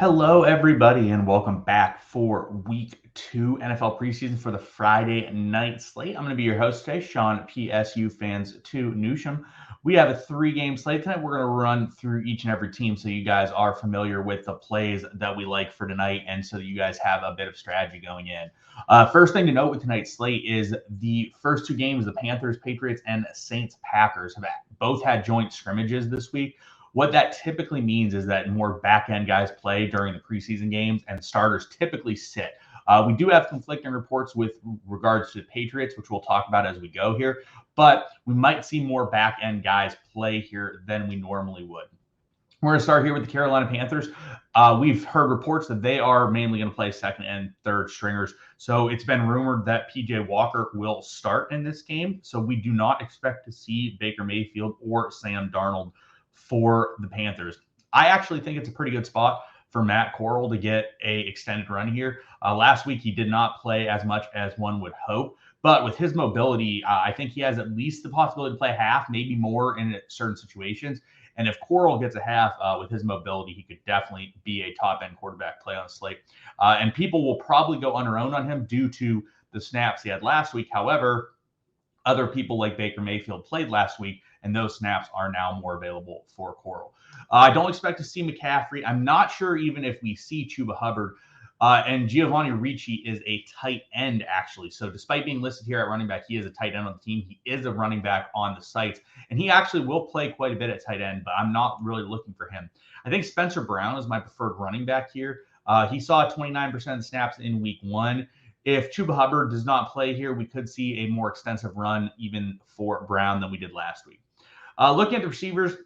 Hello, everybody, and welcome back for Week 2 NFL preseason for the Friday night slate. I'm going to be your host today, Sean PSU Fans 2 Newsham. We have a 3-game slate tonight. We're going to run through each and every team so you guys are familiar with the plays that we like for tonight and so that you guys have a bit of strategy going in. First thing to note with tonight's slate is the first 2 games, the Panthers, Patriots, and Saints, Packers, have both had joint scrimmages this week. What that typically means is that more back-end guys play during the preseason games and starters typically sit. We do have conflicting reports with regards to the Patriots, which we'll talk about as we go here, but we might see more back-end guys play here than we normally would. We're going to start here with the Carolina Panthers. We've heard reports that they are mainly going to play second and third stringers. So it's been rumored that PJ Walker will start in this game. So we do not expect to see Baker Mayfield or Sam Darnold for the Panthers. I actually think it's a pretty good spot for Matt Corral to get a extended run here. Last week, he did not play as much as one would hope, but with his mobility, I think he has at least the possibility to play half, maybe more in certain situations. And if Corral gets a half with his mobility, he could definitely be a top-end quarterback play on the slate. And people will probably go under own on him due to the snaps he had last week. However, other people like Baker Mayfield played last week, and those snaps are now more available for Corral. I don't expect to see McCaffrey. I'm not sure even if we see Chuba Hubbard. And Giovanni Ricci is a tight end, actually. So despite being listed here at running back, he is a tight end on the team. He is a running back on the sites. And he actually will play quite a bit at tight end, but I'm not really looking for him. I think Spencer Brown is my preferred running back here. He saw 29% of the snaps in week 1. If Chuba Hubbard does not play here, we could see a more extensive run even for Brown than we did last week. Looking at the receivers,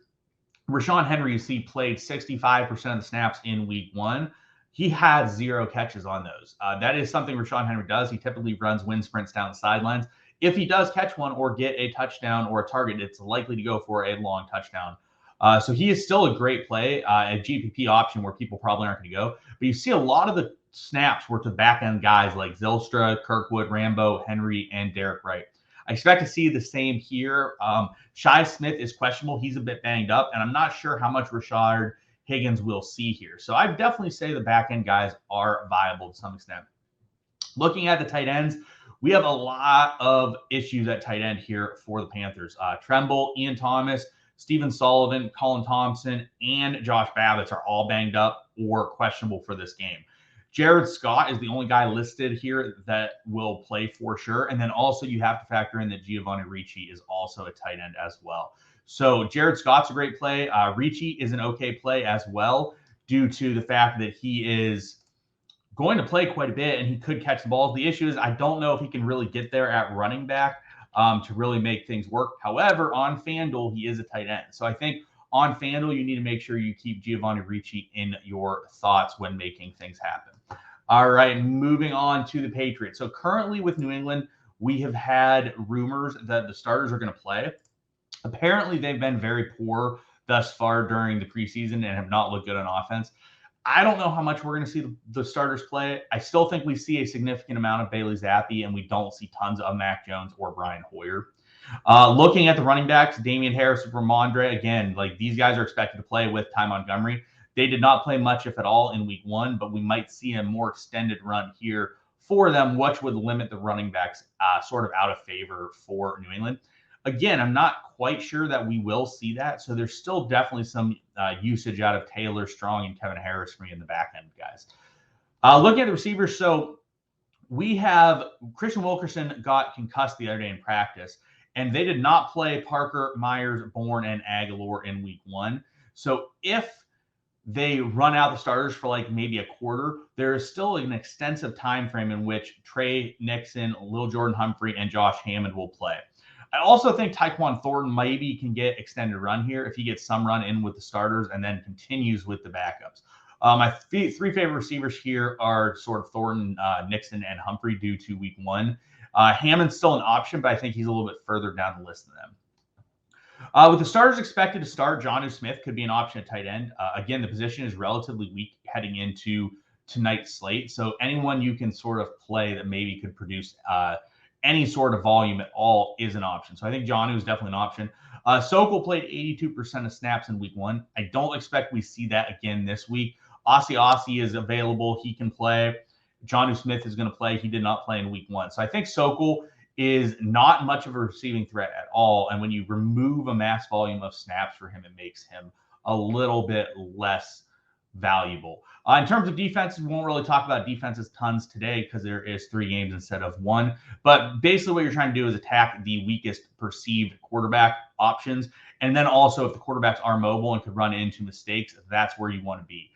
Rashawn Henry, you see, played 65% of the snaps in week 1. He had 0 catches on those. That is something Rashawn Henry does. He typically runs wind sprints down the sidelines. If he does catch one or get a touchdown or a target, it's likely to go for a long touchdown. So he is still a great play, a GPP option where people probably aren't going to go. But you see a lot of the snaps were to back-end guys like Zylstra, Kirkwood, Rambo, Henry, and Derek Wright. I expect to see the same here. Shi Smith is questionable. He's a bit banged up, and I'm not sure how much Rashard Higgins will see here. So I definitely say the back-end guys are viable to some extent. Looking at the tight ends, we have a lot of issues at tight end here for the Panthers. Tremble, Ian Thomas, Steven Sullivan, Colin Thompson, and Josh Babbitts are all banged up or questionable for this game. Jared Scott is the only guy listed here that will play for sure. And then also you have to factor in that Giovanni Ricci is also a tight end as well. So Jared Scott's a great play. Ricci is an okay play as well due to the fact that he is going to play quite a bit and he could catch the balls. The issue is I don't know if he can really get there at running back to really make things work. However, on FanDuel, he is a tight end. So I think on FanDuel, you need to make sure you keep Giovanni Ricci in your thoughts when making things happen. All right, moving on to the Patriots. So currently with New England, we have had rumors that the starters are going to play. Apparently, they've been very poor thus far during the preseason and have not looked good on offense. I don't know how much we're going to see the starters play. I still think we see a significant amount of Bailey Zappi, and we don't see tons of Mac Jones or Brian Hoyer. Looking at the running backs, Damian Harris, Ramondre, again, like these guys are expected to play with Ty Montgomery. They did not play much, if at all, in week 1, but we might see a more extended run here for them, which would limit the running backs sort of out of favor for New England. Again, I'm not quite sure that we will see that. So there's still definitely some usage out of Taylor, Strong, and Kevin Harris for me in the back end, guys. Looking at the receivers, so we have Christian Wilkerson got concussed the other day in practice, and they did not play Parker, Myers, Bourne, and Aguilar in week 1. So if they run out the starters for like maybe a quarter, there is still an extensive time frame in which Trey Nixon, Lil Jordan Humphrey, and Josh Hammond will play. I also think Tyquan Thornton maybe can get extended run here if he gets some run in with the starters and then continues with the backups. My three favorite receivers here are sort of Thornton, Nixon, and Humphrey due to week 1. Hammond's still an option, but I think he's a little bit further down the list than them. With the starters expected to start, Jonnu Smith could be an option at tight end. Again, the position is relatively weak heading into tonight's slate. So anyone you can sort of play that maybe could produce any sort of volume at all is an option. So I think Jonnu is definitely an option. Sokol played 82% of snaps in week 1. I don't expect we see that again this week. Aussie is available. He can play. Jonnu Smith is going to play. He did not play in week 1. So I think Sokol is not much of a receiving threat at all. And when you remove a mass volume of snaps for him, it makes him a little bit less valuable. In terms of defense, we won't really talk about defenses tons today because there is 3 games instead of 1. But basically what you're trying to do is attack the weakest perceived quarterback options. And then also if the quarterbacks are mobile and could run into mistakes, that's where you want to be.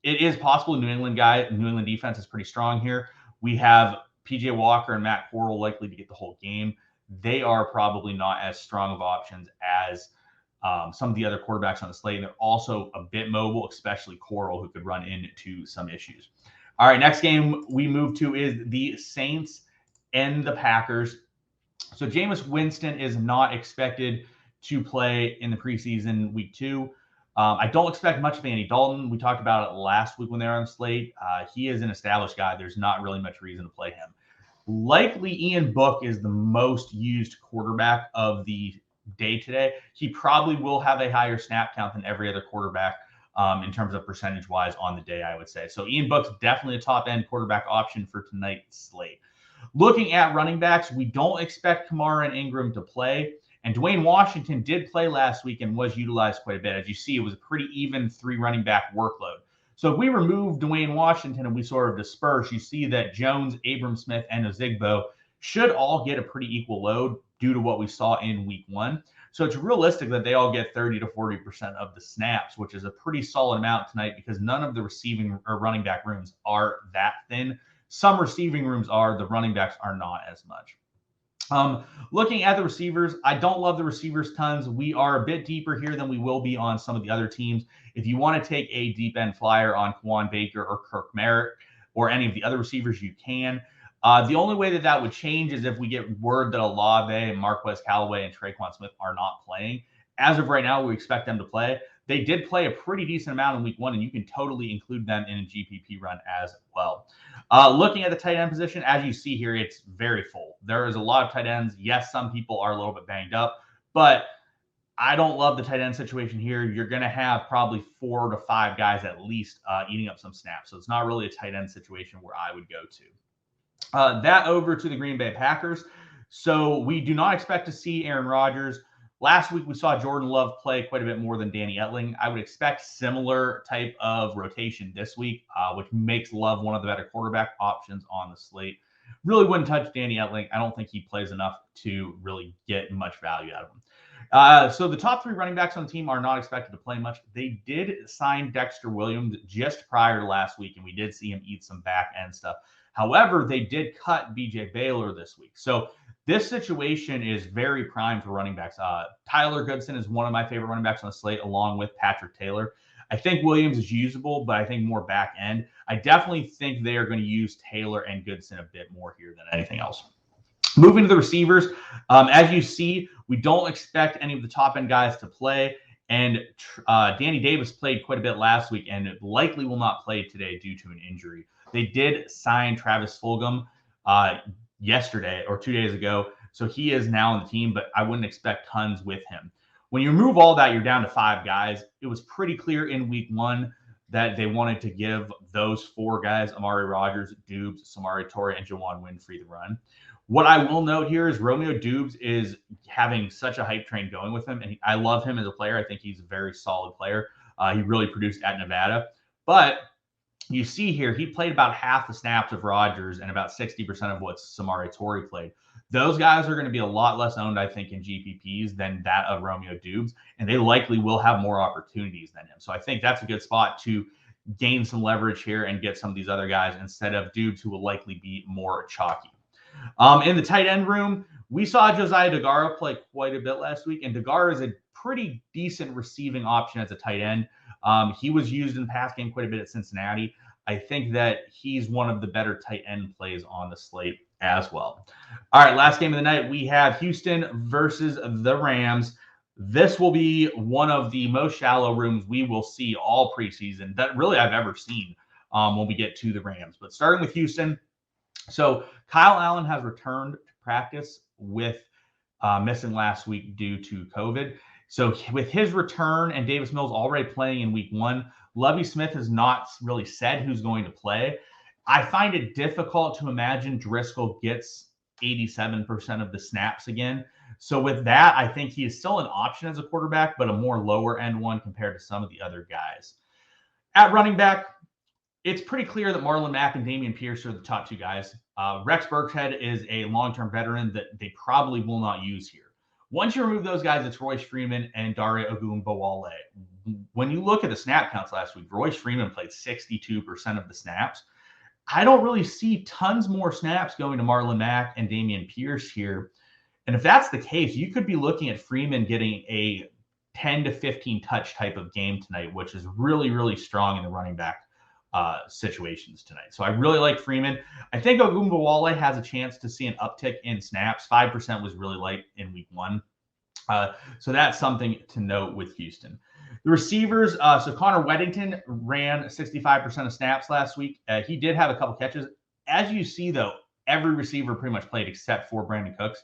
It is possible New England defense is pretty strong here. We have PJ Walker and Matt Corral likely to get the whole game. They are probably not as strong of options as some of the other quarterbacks on the slate. And they're also a bit mobile, especially Corral, who could run into some issues. All right, next game we move to is the Saints and the Packers. So Jameis Winston is not expected to play in the preseason week 2. I don't expect much of Andy Dalton. We talked about it last week when they were on the slate. He is an established guy. There's not really much reason to play him. Likely Ian Book is the most used quarterback of the day today. He probably will have a higher snap count than every other quarterback in terms of percentage-wise on the day, I would say. So Ian Book's definitely a top-end quarterback option for tonight's slate. Looking at running backs, we don't expect Kamara and Ingram to play. And Dwayne Washington did play last week and was utilized quite a bit. As you see, it was a pretty even 3 running back workload. So if we remove Dwayne Washington and we sort of disperse, you see that Jones, Abram Smith, and Ozigbo should all get a pretty equal load due to what we saw in week 1. So it's realistic that they all get 30 to 40% of the snaps, which is a pretty solid amount tonight because none of the receiving or running back rooms are that thin. Some receiving rooms are, the running backs are not as much. Looking at the receivers, I don't love the receivers tons. We are a bit deeper here than we will be on some of the other teams. If you want to take a deep end flyer on Kwan Baker or Kirk Merritt or any of the other receivers, you can. The only way that would change is if we get word that Olave, Marquez Callaway, and Traquan Smith are not playing. As of right now, we expect them to play. They did play a pretty decent amount in week 1, and you can totally include them in a GPP run as well. Looking at the tight end position, as you see here, it's very full. There is a lot of tight ends. Yes, some people are a little bit banged up, but I don't love the tight end situation here. You're going to have probably 4 to 5 guys at least eating up some snaps. So it's not really a tight end situation where I would go to. That over to the Green Bay Packers. So we do not expect to see Aaron Rodgers. Last week, we saw Jordan Love play quite a bit more than Danny Etling. I would expect similar type of rotation this week, which makes Love one of the better quarterback options on the slate. Really wouldn't touch Danny Etling. I don't think he plays enough to really get much value out of him. So the top 3 running backs on the team are not expected to play much. They did sign Dexter Williams just prior to last week, and we did see him eat some back end stuff. However, they did cut BJ Baylor this week. So this situation is very prime for running backs. Tyler Goodson is one of my favorite running backs on the slate, along with Patrick Taylor. I think Williams is usable, but I think more back end. I definitely think they are going to use Taylor and Goodson a bit more here than anything else. Moving to the receivers, as you see, we don't expect any of the top end guys to play. And Danny Davis played quite a bit last week and likely will not play today due to an injury. They did sign Travis Fulgham yesterday or 2 days ago. So he is now on the team, but I wouldn't expect tons with him. When you remove all that, you're down to 5 guys. It was pretty clear in week 1 that they wanted to give those 4 guys, Amari Rodgers, Dubes, Samori Toure, and Juwan Winfrey, the run. What I will note here is Romeo Dubes is having such a hype train going with him, and I love him as a player. I think he's a very solid player. He really produced at Nevada. But you see here, he played about half the snaps of Rodgers and about 60% of what Samori Toure played. Those guys are going to be a lot less owned, I think, in GPPs than that of Romeo Dubes, and they likely will have more opportunities than him. So I think that's a good spot to gain some leverage here and get some of these other guys instead of Dubes, who will likely be more chalky. In the tight end room, we saw Josiah DeGuara play quite a bit last week, and DeGuara is a pretty decent receiving option as a tight end. He was used in the pass game quite a bit at Cincinnati. I think that he's one of the better tight end plays on the slate as well. All right, last game of the night, we have Houston versus the Rams. This will be one of the most shallow rooms we will see all preseason that really I've ever seen when we get to the Rams. But starting with Houston, so Kyle Allen has returned to practice with missing last week due to COVID. So with his return and Davis Mills already playing in week 1, Lovie Smith has not really said who's going to play. I find it difficult to imagine Driscoll gets 87% of the snaps again. So with that, I think he is still an option as a quarterback, but a more lower end one compared to some of the other guys. At running back, it's pretty clear that Marlon Mack and Dameon Pierce are the top 2 guys. Rex Burkhead is a long-term veteran that they probably will not use here. Once you remove those guys, it's Royce Freeman and Dare Ogunbowale. When you look at the snap counts last week, Royce Freeman played 62% of the snaps. I don't really see tons more snaps going to Marlon Mack and Dameon Pierce here. And if that's the case, you could be looking at Freeman getting a 10 to 15 touch type of game tonight, which is really, really strong in the running back situations tonight. So I really like Freeman. I think Ogunbowale has a chance to see an uptick in snaps. 5% was really light in week 1. So that's something to note with Houston. The receivers, so Connor Weddington ran 65% of snaps last week. He did have a couple catches. As you see, though, every receiver pretty much played except for Brandon Cooks.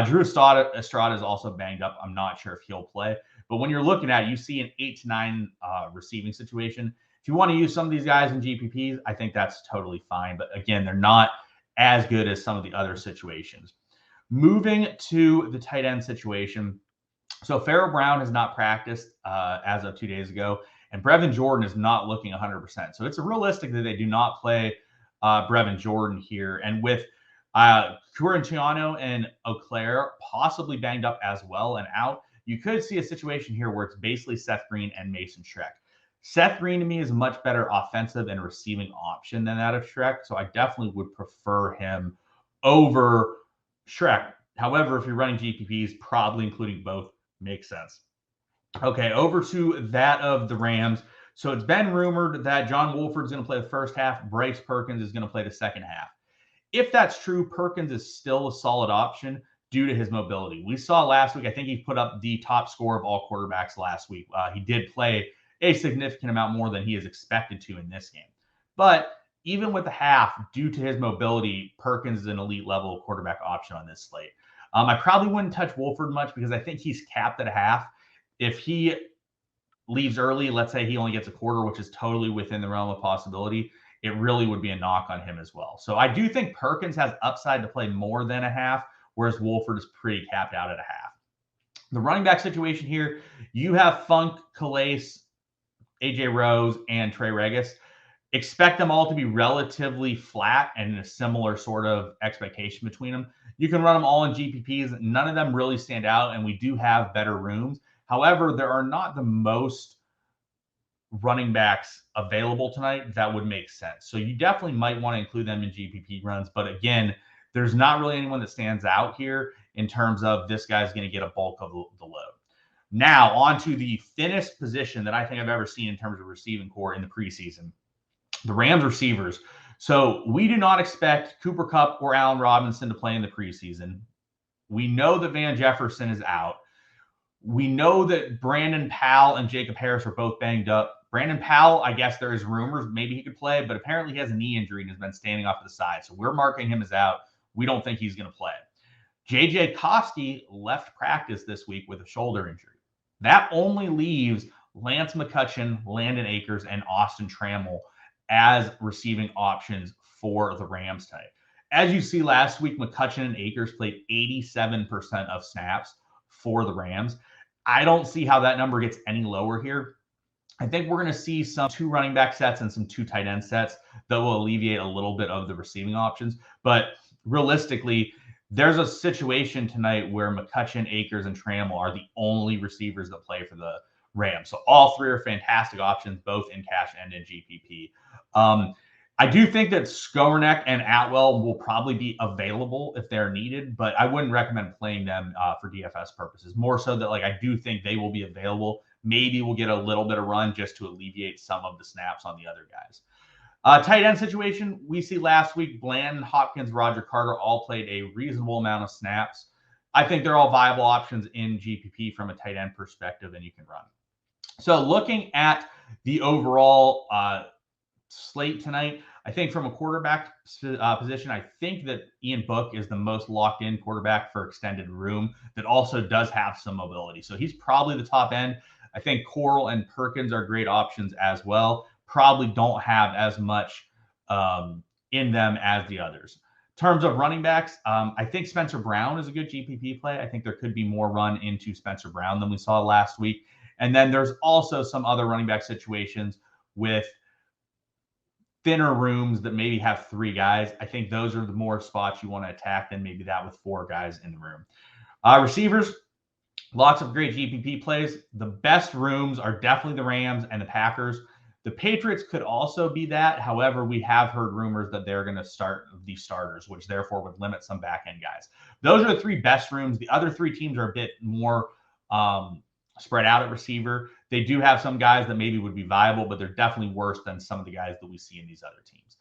Drew Estrada is also banged up. I'm not sure if he'll play. But when you're looking at it, you see an 8 to 9 receiving situation. If you want to use some of these guys in GPPs, I think that's totally fine. But again, they're not as good as some of the other situations. Moving to the tight end situation. So Pharaoh Brown has not practiced as of 2 days ago, and Brevin Jordan is not looking 100%. So it's realistic that they do not play Brevin Jordan here. And with Currentiano and Auclair possibly banged up as well and out, you could see a situation here where it's basically Seth Green and Mason Schreck. Seth Green to me is a much better offensive and receiving option than that of Schreck, so I definitely would prefer him over Schreck. However, if you're running GPPs, probably including both makes sense. Okay, over to that of the Rams. So it's been rumored that John Wolford's going to play the first half. Bryce Perkins is going to play the second half. If that's true, Perkins is still a solid option due to his mobility. We saw last week, I think he put up the top score of all quarterbacks last week. He did play a significant amount more than he is expected to in this game. But even with the half, due to his mobility, Perkins is an elite level quarterback option on this slate. I probably wouldn't touch Wolford much because I think he's capped at a half. If he leaves early, let's say he only gets a quarter, which is totally within the realm of possibility, it really would be a knock on him as well. So I do think Perkins has upside to play more than a half, whereas Wolford is pretty capped out at a half. The running back situation here, you have Funk, Calais, AJ Rose, and Trey Regis. Expect them all to be relatively flat and a similar sort of expectation between them. You can run them all in GPPs. None of them really stand out, and we do have better rooms. However, there are not the most running backs available tonight that would make sense. So you definitely might want to include them in GPP runs. But again, there's not really anyone that stands out here in terms of this guy's going to get a bulk of the load. Now, on to the thinnest position that I think I've ever seen in terms of receiving core in the preseason. The Rams receivers. So we do not expect Cooper Kupp or Allen Robinson to play in the preseason. We know that Van Jefferson is out. We know that Brandon Powell and Jacob Harris are both banged up. Brandon Powell, I guess there is rumors maybe he could play, but apparently he has a knee injury and has been standing off to the side. So we're marking him as out. We don't think he's going to play. JJ Koski left practice this week with a shoulder injury. That only leaves Lance McCutcheon, Landon Akers, and Austin Trammell as receiving options for the Rams tonight. As you see last week, McCutcheon and Akers played 87% of snaps for the Rams. I don't see how that number gets any lower here. I think we're going to see some 2 running back sets and some 2 tight end sets that will alleviate a little bit of the receiving options. But realistically, there's a situation tonight where McCutcheon, Akers, and Trammell are the only receivers that play for the Rams. So all 3 are fantastic options, both in cash and in GPP. I do think that Skowronek and Atwell will probably be available if they're needed, but I wouldn't recommend playing them for DFS purposes. More so that I do think they will be available. Maybe we'll get a little bit of run just to alleviate some of the snaps on the other guys. Tight end situation, we see last week, Bland, Hopkins, Roger Carter all played a reasonable amount of snaps. I think they're all viable options in GPP from a tight end perspective, and you can run. So looking at the overall slate tonight. I think from a quarterback position, I think that Ian Book is the most locked in quarterback for extended room that also does have some mobility. So he's probably the top end. I think Coral and Perkins are great options as well. Probably don't have as much in them as the others. In terms of running backs, I think Spencer Brown is a good GPP play. I think there could be more run into Spencer Brown than we saw last week. And then there's also some other running back situations with thinner rooms that maybe have 3 guys. I think those are the more spots you want to attack than maybe that with 4 guys in the room. Receivers, lots of great GPP plays. The best rooms are definitely the Rams and the Packers. The Patriots could also be that. However, we have heard rumors that they're going to start the starters, which therefore would limit some back-end guys. Those are the 3 best rooms. The other 3 teams are a bit more spread out at receiver. They do have some guys that maybe would be viable, but they're definitely worse than some of the guys that we see in these other teams.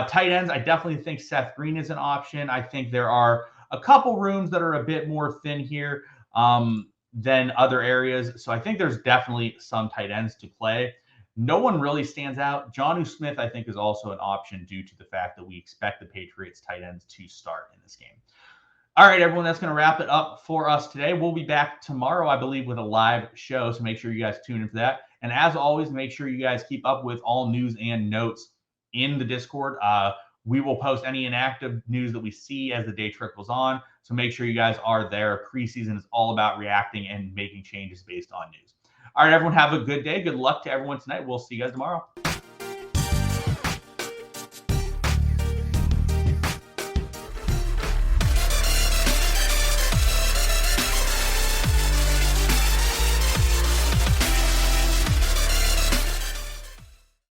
Tight ends, I definitely think Seth Green is an option. I think there are a couple rooms that are a bit more thin here than other areas. So I think there's definitely some tight ends to play. No one really stands out. Jonnu Smith, I think, is also an option due to the fact that we expect the Patriots tight ends to start in this game. All right, everyone, that's going to wrap it up for us today. We'll be back tomorrow, I believe, with a live show, so make sure you guys tune in for that. And as always, make sure you guys keep up with all news and notes in the Discord. We will post any inactive news that we see as the day trickles on, so make sure you guys are there. Preseason is all about reacting and making changes based on news. All right, everyone, have a good day. Good luck to everyone tonight. We'll see you guys tomorrow.